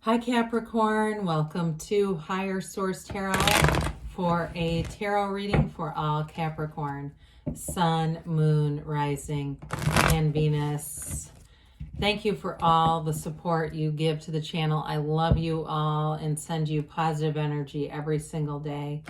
Hi Capricorn, welcome to Higher Source Tarot for a tarot reading for all Capricorn, Sun, Moon, Rising, and Venus. Thank you for all the support you give to the channel. I love you all and send you positive energy every single day.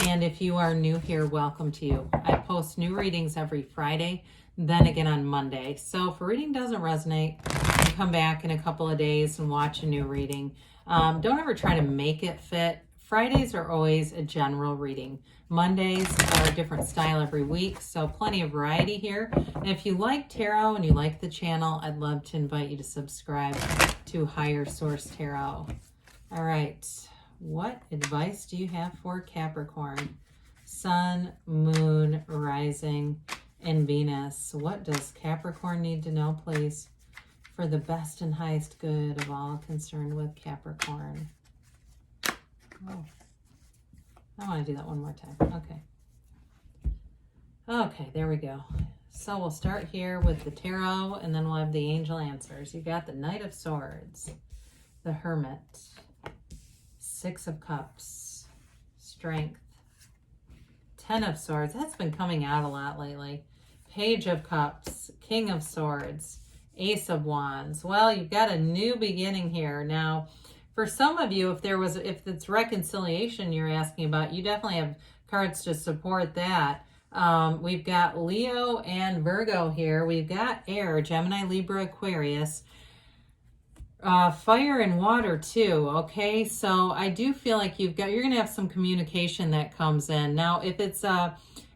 And if you are new here, welcome to you. I post new readings every Friday, then again on Monday. So if a reading doesn't resonate, you come back in a couple of days and watch a new reading. Don't ever try to make it fit. Fridays are always a general reading. Mondays are a different style every week, so plenty of variety here. And if you like tarot and you like the channel, I'd love to invite you to subscribe to Higher Source Tarot. All right, what advice do you have for Capricorn? Sun, Moon, Rising, and Venus. What does Capricorn need to know, please, for the best and highest good of all concerned with Capricorn? Oh, I want to do that one more time. Okay, there we go. So we'll start here with the tarot, and then we'll have the angel answers. You got the Knight of Swords, the Hermit, Six of Cups, Strength, Ten of Swords. That's been coming out a lot lately. Page of Cups, King of Swords, Ace of Wands. Well, you've got a new beginning here. Now, for some of you, if it's reconciliation you're asking about, you definitely have cards to support that. We've got Leo and Virgo here. We've got air, Gemini, Libra, Aquarius, fire and water too. Okay, so I do feel like you're going to have some communication that comes in. Now, if it's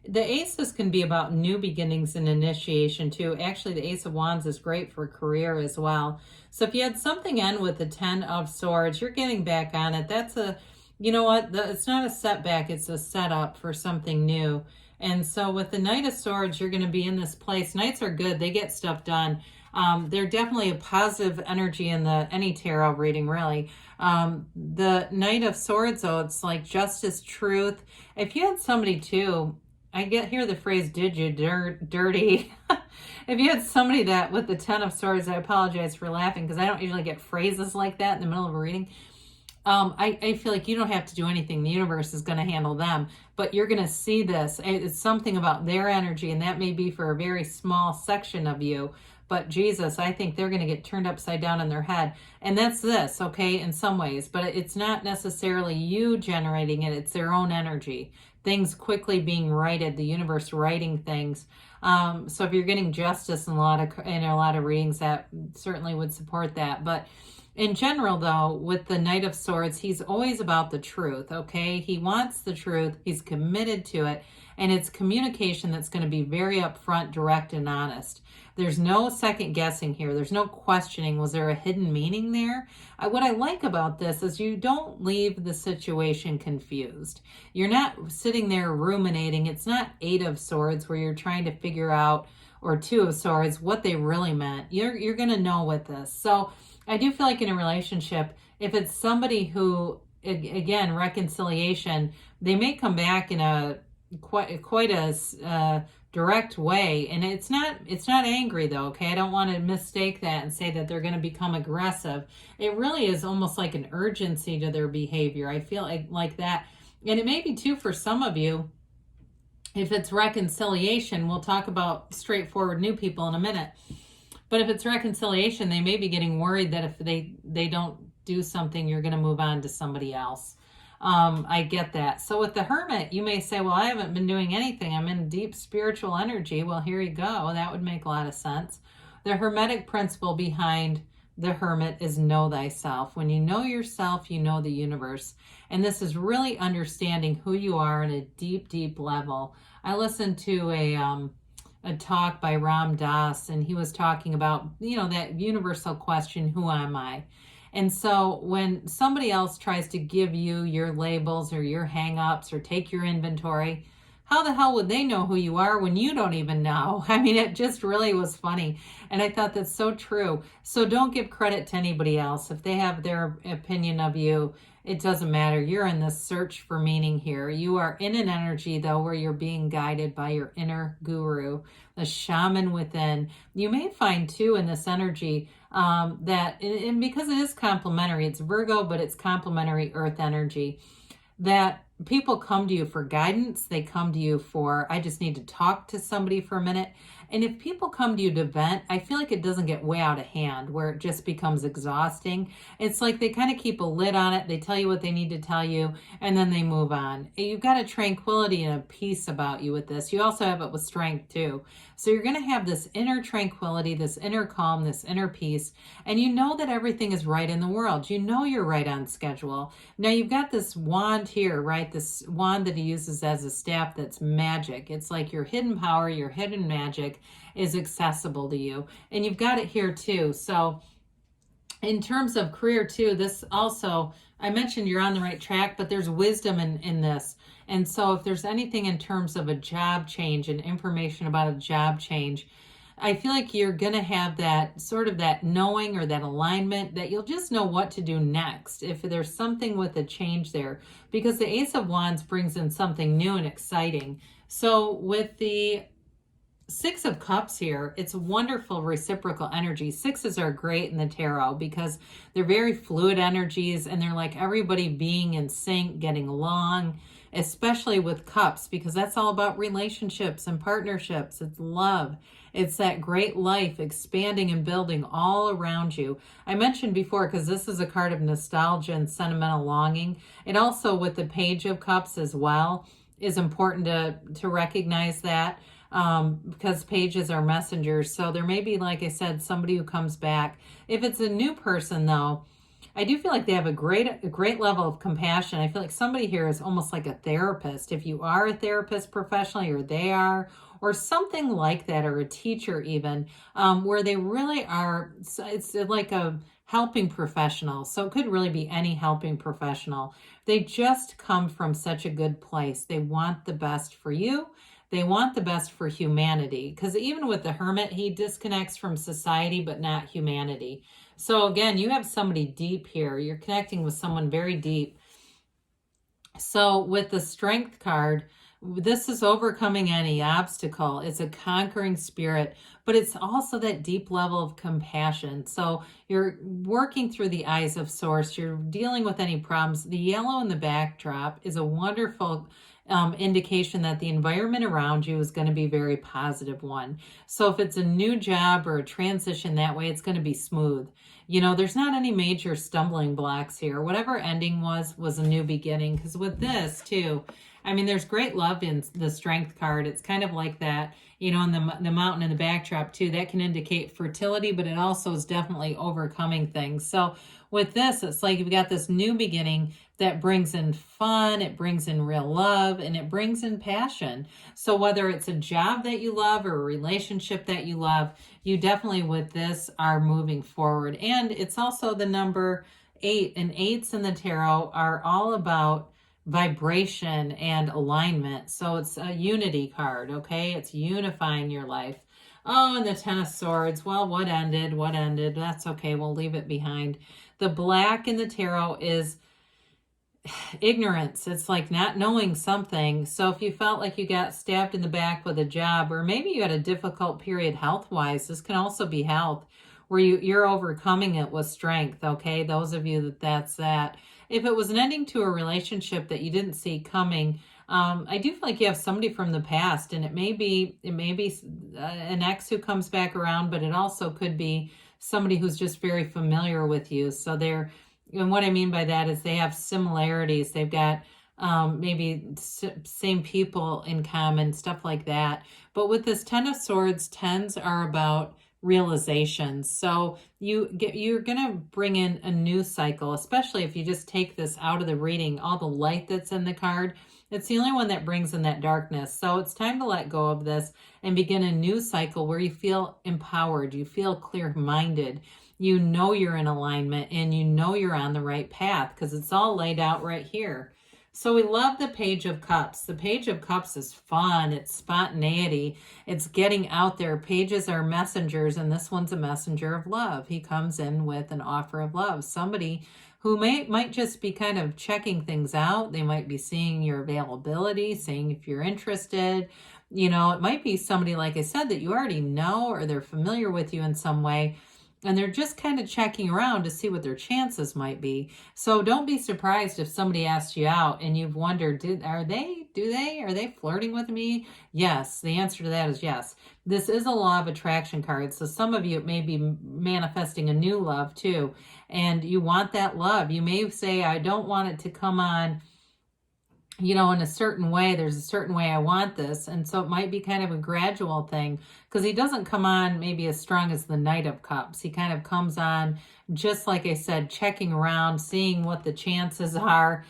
the aces can be about new beginnings and initiation too. Actually, the Ace of Wands is great for career as well. So if you had something end with the Ten of Swords, you're getting back on it. That's you know what? It's not a setback. It's a setup for something new. And so with the Knight of Swords, you're going to be in this place. Knights are good. They get stuff done. They're definitely a positive energy in any tarot reading, really. The Knight of Swords, though, it's like justice, truth. If you had somebody too, I hear the phrase, did you dirty? If you had somebody that with the Ten of Swords, I apologize for laughing because I don't usually get phrases like that in the middle of a reading. I feel like you don't have to do anything. The universe is going to handle them, but you're going to see this. It's something about their energy, and that may be for a very small section of you. But Jesus, I think they're going to get turned upside down in their head. And that's this, okay, in some ways. But it's not necessarily you generating it. It's their own energy. Things quickly being righted, the universe writing things. So if you're getting justice in a lot of readings, that certainly would support that. But in general, though, with the Knight of Swords, he's always about the truth, okay? He wants the truth. He's committed to it. And it's communication that's going to be very upfront, direct, and honest. There's no second guessing here. There's no questioning. Was there a hidden meaning there? What I like about this is you don't leave the situation confused. You're not sitting there ruminating. It's not Eight of Swords where you're trying to figure out, or Two of Swords, what they really meant. You're going to know with this. So I do feel like in a relationship, if it's somebody who, again, reconciliation, they may come back in a quite a direct way, and it's not angry though, okay? I don't want to mistake that and say that they're going to become aggressive. It really is almost like an urgency to their behavior. I feel like that. And it may be too for some of you. If it's reconciliation, we'll talk about straightforward new people in a minute. But if it's reconciliation, they may be getting worried that if they don't do something, you're going to move on to somebody else. I get that. So with the Hermit, you may say, well, I haven't been doing anything. I'm in deep spiritual energy. Well, here you go. That would make a lot of sense. The Hermetic principle behind the Hermit is know thyself. When you know yourself, you know the universe. And this is really understanding who you are at a deep, deep level. I listened to a talk by Ram Dass, and he was talking about, that universal question, who am I? And so when somebody else tries to give you your labels or your hang-ups or take your inventory, how the hell would they know who you are when you don't even know? I mean, it just really was funny. And I thought that's so true. So don't give credit to anybody else. If they have their opinion of you, it doesn't matter. You're in this search for meaning here. You are in an energy, though, where you're being guided by your inner guru, the shaman within. You may find, too, in this energy, and because it is complementary, it's Virgo, but it's complementary earth energy, that people come to you for guidance. They come to you for, I just need to talk to somebody for a minute. And if people come to you to vent, I feel like it doesn't get way out of hand where it just becomes exhausting. It's like they kind of keep a lid on it. They tell you what they need to tell you, and then they move on. You've got a tranquility and a peace about you with this. You also have it with strength too. So you're going to have this inner tranquility, this inner calm, this inner peace, and you know that everything is right in the world. You know you're right on schedule. Now you've got this wand here, right? This wand that he uses as a staff that's magic. It's like your hidden power, your hidden magic is accessible to you. And you've got it here too. So in terms of career too, this also, I mentioned you're on the right track, but there's wisdom in this. And so if there's anything in terms of a job change and information about a job change, I feel like you're going to have that sort of that knowing or that alignment that you'll just know what to do next if there's something with a change there, because the Ace of Wands brings in something new and exciting. So with the Six of Cups here, it's wonderful reciprocal energy. Sixes are great in the tarot because they're very fluid energies, and they're like everybody being in sync, getting along, especially with cups, because that's all about relationships and partnerships. It's love. It's that great life expanding and building all around you. I mentioned before, because this is a card of nostalgia and sentimental longing. It also, with the Page of Cups as well, is important to recognize that. Because pages are messengers. So there may be, like I said, somebody who comes back. If it's a new person though, I do feel like they have a great level of compassion. I feel like somebody here is almost like a therapist. If you are a therapist professionally, or they are, or something like that, or a teacher even, where they really are, it's like a helping professional. So it could really be any helping professional. They just come from such a good place. They want the best for you. They want the best for humanity, because even with the Hermit, he disconnects from society, but not humanity. So again, you have somebody deep here. You're connecting with someone very deep. So with the Strength card, this is overcoming any obstacle. It's a conquering spirit, but it's also that deep level of compassion. So you're working through the eyes of Source. You're dealing with any problems. The yellow in the backdrop is a wonderful indication that the environment around you is going to be a very positive one. So if it's a new job or a transition that way, it's going to be smooth. You know, there's not any major stumbling blocks here. Whatever ending was a new beginning. Because with this too, I mean, there's great love in the Strength card. It's kind of like that, you know, and the mountain in the backdrop too. That can indicate fertility, but it also is definitely overcoming things. So with this, it's like you've got this new beginning that brings in fun, it brings in real love, and it brings in passion. So whether it's a job that you love or a relationship that you love, you definitely with this are moving forward. And it's also the number 8, and 8s in the tarot are all about vibration and alignment. So it's a unity card, okay? It's unifying your life. Oh, and the Ten of Swords. Well, what ended? What ended? That's okay. We'll leave it behind. The Black in the tarot is ignorance. It's like not knowing something. So if you felt like you got stabbed in the back with a job, or maybe you had a difficult period health-wise, this can also be health, where you're overcoming it with strength, okay? Those of you that's that. If it was an ending to a relationship that you didn't see coming, I do feel like you have somebody from the past, and it may be an ex who comes back around, but it also could be somebody who's just very familiar with you. So and what I mean by that is they have similarities. They've got maybe same people in common, stuff like that. But with this Ten of Swords, 10s are about realizations. So you're going to bring in a new cycle, especially if you just take this out of the reading, all the light that's in the card. It's the only one that brings in that darkness. So it's time to let go of this and begin a new cycle where you feel empowered, you feel clear-minded, you know you're in alignment, and you know you're on the right path because it's all laid out right here. So we love the Page of Cups. The Page of Cups is fun. It's spontaneity. It's getting out there. Pages are messengers, and this one's a messenger of love. He comes in with an offer of love. Somebody who might just be kind of checking things out. They might be seeing your availability, seeing if you're interested. You know, it might be somebody, like I said, that you already know, or they're familiar with you in some way. and they're just kind of checking around to see what their chances might be. So don't be surprised if somebody asks you out and you've wondered, are they flirting with me? Yes, the answer to that is yes. This is a law of attraction card. So some of you, it may be manifesting a new love too. And you want that love. You may say, I don't want it to come on, in a certain way. There's a certain way I want this. And so it might be kind of a gradual thing, because he doesn't come on maybe as strong as the Knight of Cups. He kind of comes on, just like I said, checking around, seeing what the chances are.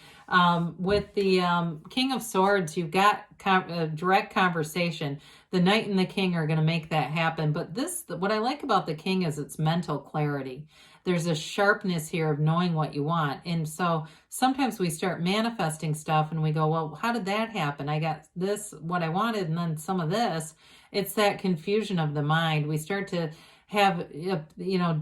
With the King of Swords, you've got a direct conversation. The Knight and the King are going to make that happen. But what I like about the King is its mental clarity. There's a sharpness here of knowing what you want. And so sometimes we start manifesting stuff and we go, well, how did that happen? I got this, what I wanted, and then some of this. It's that confusion of the mind. We start to have,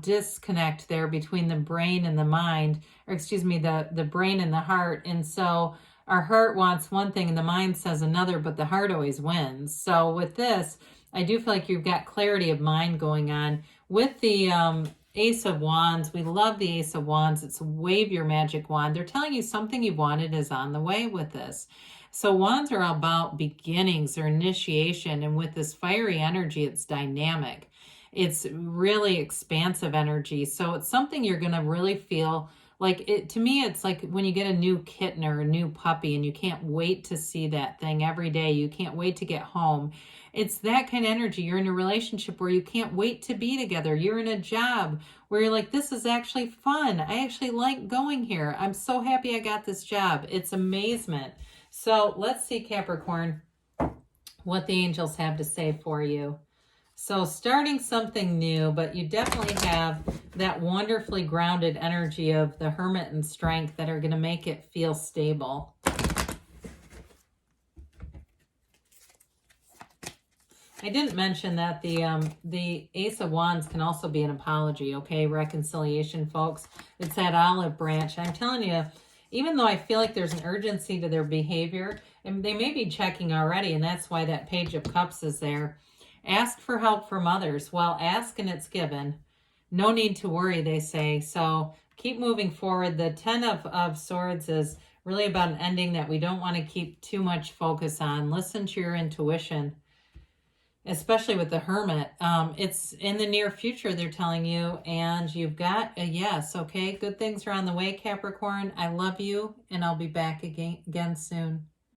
disconnect there between the brain and the mind, or excuse me, the brain and the heart. And so our heart wants one thing and the mind says another, but the heart always wins. So with this, I do feel like you've got clarity of mind going on. With the Ace of Wands, we love the Ace of Wands. It's wave your magic wand. They're telling you something you wanted is on the way with this. So wands are about beginnings or initiation. And with this fiery energy, it's dynamic. It's really expansive energy. So it's something you're going to really feel like it. To me, it's like when you get a new kitten or a new puppy and you can't wait to see that thing every day. You can't wait to get home. It's that kind of energy. You're in a relationship where you can't wait to be together. You're in a job where you're like, this is actually fun. I actually like going here. I'm so happy I got this job. It's amazement. So let's see, Capricorn, what the angels have to say for you. So starting something new, but you definitely have that wonderfully grounded energy of the Hermit and Strength that are going to make it feel stable. I didn't mention that the Ace of Wands can also be an apology, okay? Reconciliation, folks. It's that olive branch. I'm telling you, even though I feel like there's an urgency to their behavior, and they may be checking already, and that's why that Page of Cups is there. Ask for help from others. Well, ask and it's given. No need to worry, they say. So keep moving forward. The Ten of Swords is really about an ending that we don't want to keep too much focus on. Listen to your intuition, especially with the Hermit. It's in the near future, they're telling you, and you've got a yes, okay? Good things are on the way, Capricorn. I love you, and I'll be back again soon.